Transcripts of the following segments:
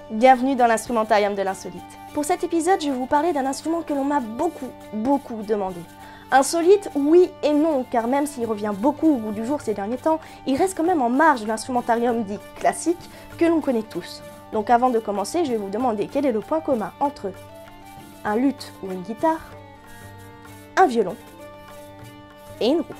Bienvenue dans l'instrumentarium de l'insolite. Pour cet épisode, je vais vous parler d'un instrument que l'on m'a beaucoup demandé. Insolite, oui et non, car même s'il revient beaucoup au goût du jour ces derniers temps, il reste quand même en marge de l'instrumentarium dit classique que l'on connaît tous. Donc avant de commencer, je vais vous demander quel est le point commun entre un luth ou une guitare, un violon et une roue.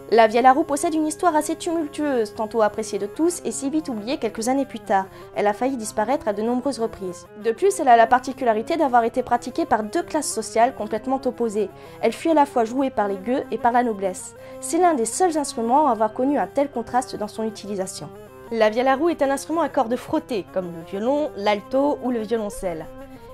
La vielle à roue possède une histoire assez tumultueuse, tantôt appréciée de tous et si vite oubliée quelques années plus tard. Elle a failli disparaître à de nombreuses reprises. De plus, elle a la particularité d'avoir été pratiquée par deux classes sociales complètement opposées. Elle fut à la fois jouée par les gueux et par la noblesse. C'est l'un des seuls instruments à avoir connu un tel contraste dans son utilisation. La vielle à roue est un instrument à cordes frottées, comme le violon, l'alto ou le violoncelle.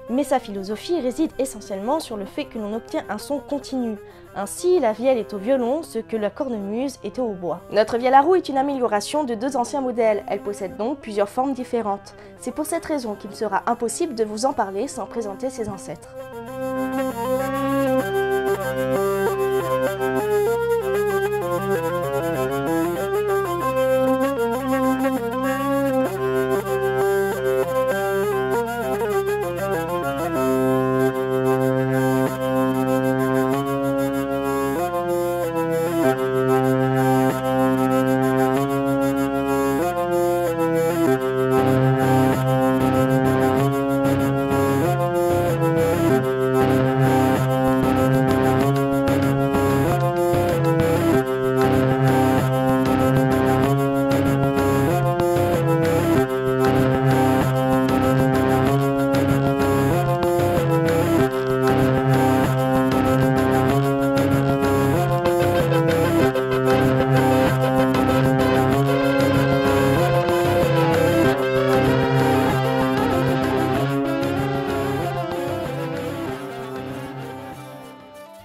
Mais sa philosophie réside essentiellement sur le fait que l'on obtient un son continu. Ainsi, la vielle est au violon ce que la cornemuse est au hautbois. Notre vielle à roue est une amélioration de deux anciens modèles, elle possède donc plusieurs formes différentes. C'est pour cette raison qu'il me sera impossible de vous en parler sans présenter ses ancêtres.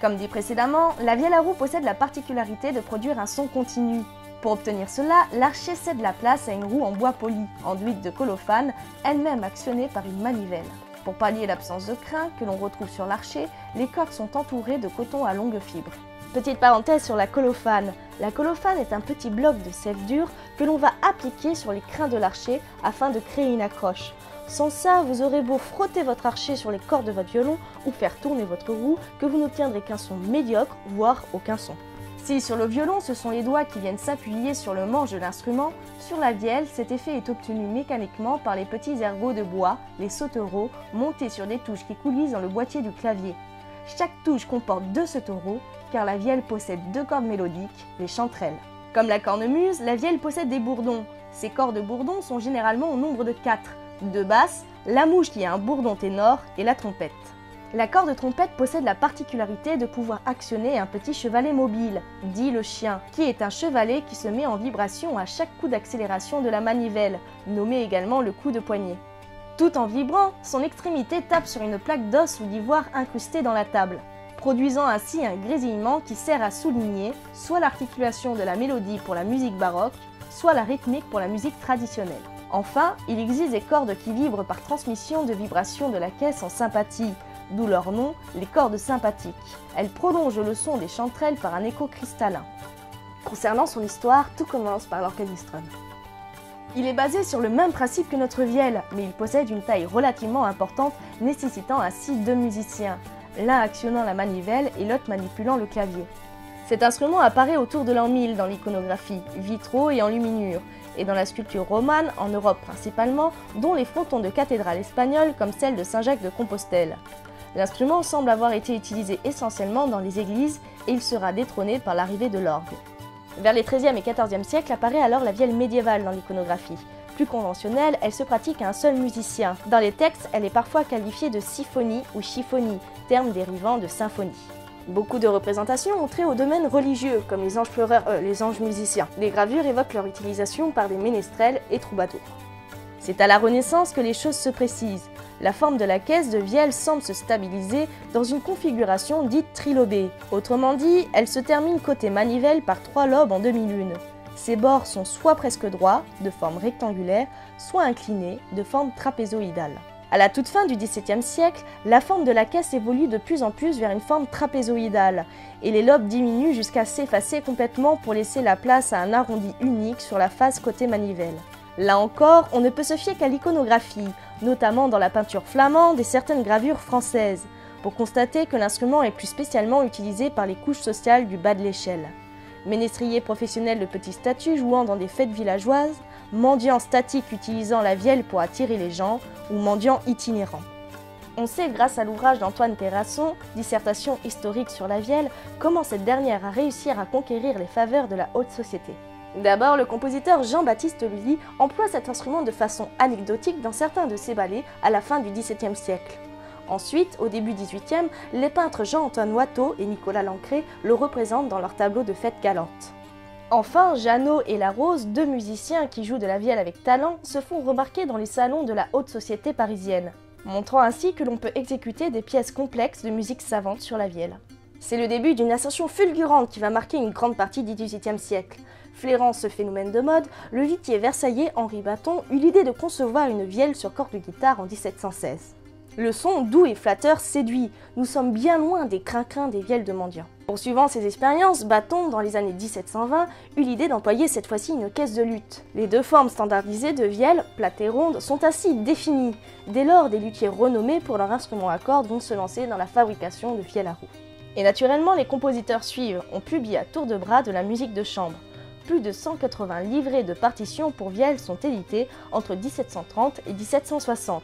Comme dit précédemment, la vielle à roue possède la particularité de produire un son continu. Pour obtenir cela, l'archet cède la place à une roue en bois poli, enduite de colophane, elle-même actionnée par une manivelle. Pour pallier l'absence de crin que l'on retrouve sur l'archet, les cordes sont entourées de coton à longue fibre. Petite parenthèse sur la colophane. La colophane est un petit bloc de sève dure que l'on va appliquer sur les crins de l'archet afin de créer une accroche. Sans ça, vous aurez beau frotter votre archet sur les cordes de votre violon ou faire tourner votre roue, que vous n'obtiendrez qu'un son médiocre, voire aucun son. Si sur le violon, ce sont les doigts qui viennent s'appuyer sur le manche de l'instrument, sur la vielle, cet effet est obtenu mécaniquement par les petits ergots de bois, les sautereaux, montés sur des touches qui coulissent dans le boîtier du clavier. Chaque touche comporte deux sautereaux, car la vielle possède deux cordes mélodiques, les chanterelles. Comme la cornemuse, la vielle possède des bourdons. Ces cordes de bourdons sont généralement au nombre de 4. De basse, la mouche qui a un bourdon ténor et la trompette. La corde trompette possède la particularité de pouvoir actionner un petit chevalet mobile, dit le chien, qui est un chevalet qui se met en vibration à chaque coup d'accélération de la manivelle, nommé également le coup de poignet. Tout en vibrant, son extrémité tape sur une plaque d'os ou d'ivoire incrustée dans la table, produisant ainsi un grésillement qui sert à souligner soit l'articulation de la mélodie pour la musique baroque, soit la rythmique pour la musique traditionnelle. Enfin, il existe des cordes qui vibrent par transmission de vibrations de la caisse en sympathie, d'où leur nom, les cordes sympathiques. Elles prolongent le son des chanterelles par un écho cristallin. Concernant son histoire, tout commence par l'orchestrum. Il est basé sur le même principe que notre vielle, mais il possède une taille relativement importante, nécessitant ainsi deux musiciens, l'un actionnant la manivelle et l'autre manipulant le clavier. Cet instrument apparaît autour de l'an 1000 dans l'iconographie, vitraux et enluminure, et dans la sculpture romane, en Europe principalement, dont les frontons de cathédrales espagnoles comme celle de Saint-Jacques de Compostelle. L'instrument semble avoir été utilisé essentiellement dans les églises et il sera détrôné par l'arrivée de l'orgue. Vers les XIIIe et XIVe siècles apparaît alors la vielle médiévale dans l'iconographie. Plus conventionnelle, elle se pratique à un seul musicien. Dans les textes, elle est parfois qualifiée de symphonie ou chiphonie, terme dérivant de symphonie. Beaucoup de représentations ont trait au domaine religieux, comme les anges pleureurs, les anges musiciens. Les gravures évoquent leur utilisation par des ménestrels et troubadours. C'est à la Renaissance que les choses se précisent. La forme de la caisse de vielle semble se stabiliser dans une configuration dite trilobée. Autrement dit, elle se termine côté manivelle par 3 lobes en demi-lune. Ses bords sont soit presque droits, de forme rectangulaire, soit inclinés, de forme trapézoïdale. À la toute fin du XVIIe siècle, la forme de la caisse évolue de plus en plus vers une forme trapézoïdale, et les lobes diminuent jusqu'à s'effacer complètement pour laisser la place à un arrondi unique sur la face côté manivelle. Là encore, on ne peut se fier qu'à l'iconographie, notamment dans la peinture flamande et certaines gravures françaises, pour constater que l'instrument est plus spécialement utilisé par les couches sociales du bas de l'échelle. Ménéstriers professionnels de petit statut jouant dans des fêtes villageoises, mendiants statiques utilisant la vielle pour attirer les gens, ou mendiants itinérants. On sait grâce à l'ouvrage d'Antoine Terrasson, Dissertation historique sur la vielle, comment cette dernière a réussi à conquérir les faveurs de la haute société. D'abord, le compositeur Jean-Baptiste Lully emploie cet instrument de façon anecdotique dans certains de ses ballets à la fin du XVIIe siècle. Ensuite, au début XVIIIe, les peintres Jean-Antoine Watteau et Nicolas Lancret le représentent dans leurs tableaux de fêtes galantes. Enfin, Jeannot et Larose, deux musiciens qui jouent de la vielle avec talent, se font remarquer dans les salons de la haute société parisienne, montrant ainsi que l'on peut exécuter des pièces complexes de musique savante sur la vielle. C'est le début d'une ascension fulgurante qui va marquer une grande partie du XVIIIe siècle. Flairant ce phénomène de mode, le luthier versaillais Henri Baton eut l'idée de concevoir une vielle sur corde de guitare en 1716. Le son doux et flatteur séduit, nous sommes bien loin des crin-crins des vielles de mendiants. Poursuivant ses expériences, Baton, dans les années 1720, eut l'idée d'employer cette fois-ci une caisse de luth. Les deux formes standardisées de vielle, plate et ronde, sont ainsi définies. Dès lors, des luthiers renommés pour leur instrument à cordes vont se lancer dans la fabrication de vielles à roue. Et naturellement, les compositeurs suivent, on publie à tour de bras de la musique de chambre. Plus de 180 livrets de partitions pour vielle sont édités entre 1730 et 1760.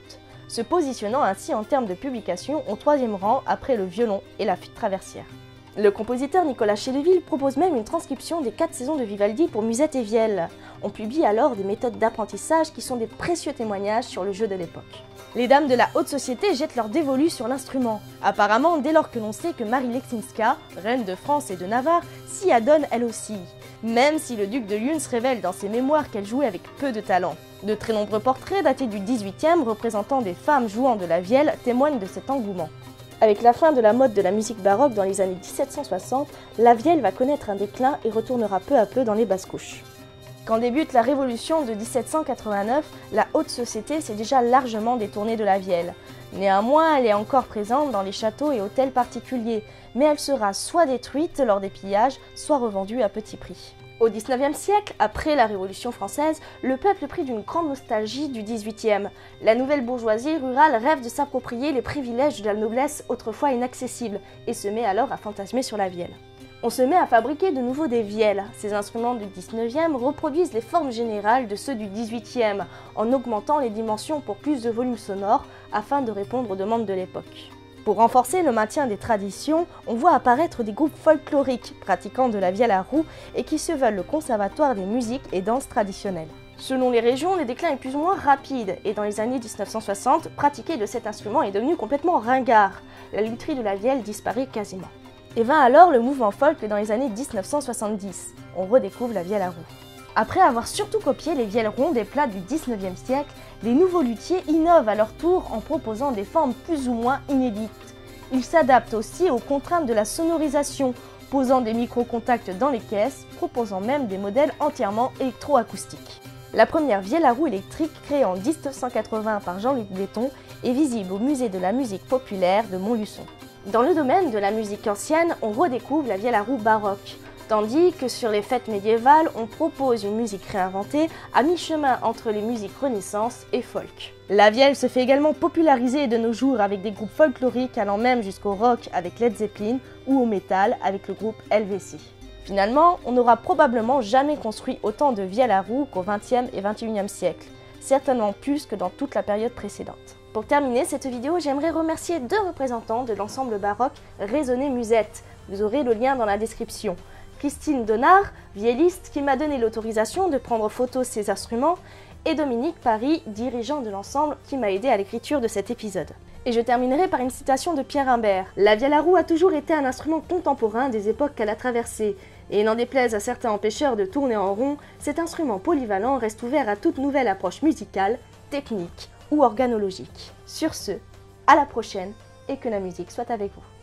Se positionnant ainsi en termes de publication au troisième rang après le violon et la flûte traversière. Le compositeur Nicolas Chédeville propose même une transcription des 4 saisons de Vivaldi pour musette et vielle. On publie alors des méthodes d'apprentissage qui sont des précieux témoignages sur le jeu de l'époque. Les dames de la haute société jettent leur dévolu sur l'instrument. Apparemment, dès lors que l'on sait que Marie Leczinska, reine de France et de Navarre, s'y adonne elle aussi. Même si le duc de Luynes révèle dans ses mémoires qu'elle jouait avec peu de talent. De très nombreux portraits datés du XVIIIe représentant des femmes jouant de la vielle témoignent de cet engouement. Avec la fin de la mode de la musique baroque dans les années 1760, la vielle va connaître un déclin et retournera peu à peu dans les basses couches. Quand débute la Révolution de 1789, la haute société s'est déjà largement détournée de la vielle. Néanmoins, elle est encore présente dans les châteaux et hôtels particuliers, mais elle sera soit détruite lors des pillages, soit revendue à petit prix. Au XIXe siècle, après la Révolution française, le peuple prit d'une grande nostalgie du XVIIIe. La nouvelle bourgeoisie rurale rêve de s'approprier les privilèges de la noblesse autrefois inaccessibles et se met alors à fantasmer sur la vielle. On se met à fabriquer de nouveau des vielles. Ces instruments du XIXe reproduisent les formes générales de ceux du XVIIIe en augmentant les dimensions pour plus de volume sonore afin de répondre aux demandes de l'époque. Pour renforcer le maintien des traditions, on voit apparaître des groupes folkloriques pratiquant de la vielle à roue et qui se veulent le conservatoire des musiques et danses traditionnelles. Selon les régions, le déclin est plus ou moins rapide et dans les années 1960, pratiquer de cet instrument est devenu complètement ringard. La lutherie de la vielle disparaît quasiment. Et vint alors le mouvement folk dans les années 1970. On redécouvre la vielle à roue. Après avoir surtout copié les vielles rondes et plates du XIXe siècle, les nouveaux luthiers innovent à leur tour en proposant des formes plus ou moins inédites. Ils s'adaptent aussi aux contraintes de la sonorisation, posant des micro-contacts dans les caisses, proposant même des modèles entièrement électroacoustiques. La première vielle à roue électrique, créée en 1980 par Jean-Luc Bléton, est visible au musée de la musique populaire de Montluçon. Dans le domaine de la musique ancienne, on redécouvre la vielle à roue baroque, tandis que sur les fêtes médiévales, on propose une musique réinventée à mi-chemin entre les musiques Renaissance et folk. La vielle se fait également populariser de nos jours avec des groupes folkloriques allant même jusqu'au rock avec Led Zeppelin ou au métal avec le groupe Helvétie. Finalement, on n'aura probablement jamais construit autant de vielles à roue qu'au XXe et XXIe siècle, certainement plus que dans toute la période précédente. Pour terminer cette vidéo, j'aimerais remercier deux représentants de l'ensemble baroque Raisonner Musette. Vous aurez le lien dans la description. Christine Donard, vielliste, qui m'a donné l'autorisation de prendre photo de ces instruments, et Dominique Paris, dirigeant de l'ensemble, qui m'a aidé à l'écriture de cet épisode. Et je terminerai par une citation de Pierre Imbert. La vielle à roue a toujours été un instrument contemporain des époques qu'elle a traversées, et n'en déplaise à certains empêcheurs de tourner en rond, cet instrument polyvalent reste ouvert à toute nouvelle approche musicale, technique ou organologique. Sur ce, à la prochaine et que la musique soit avec vous.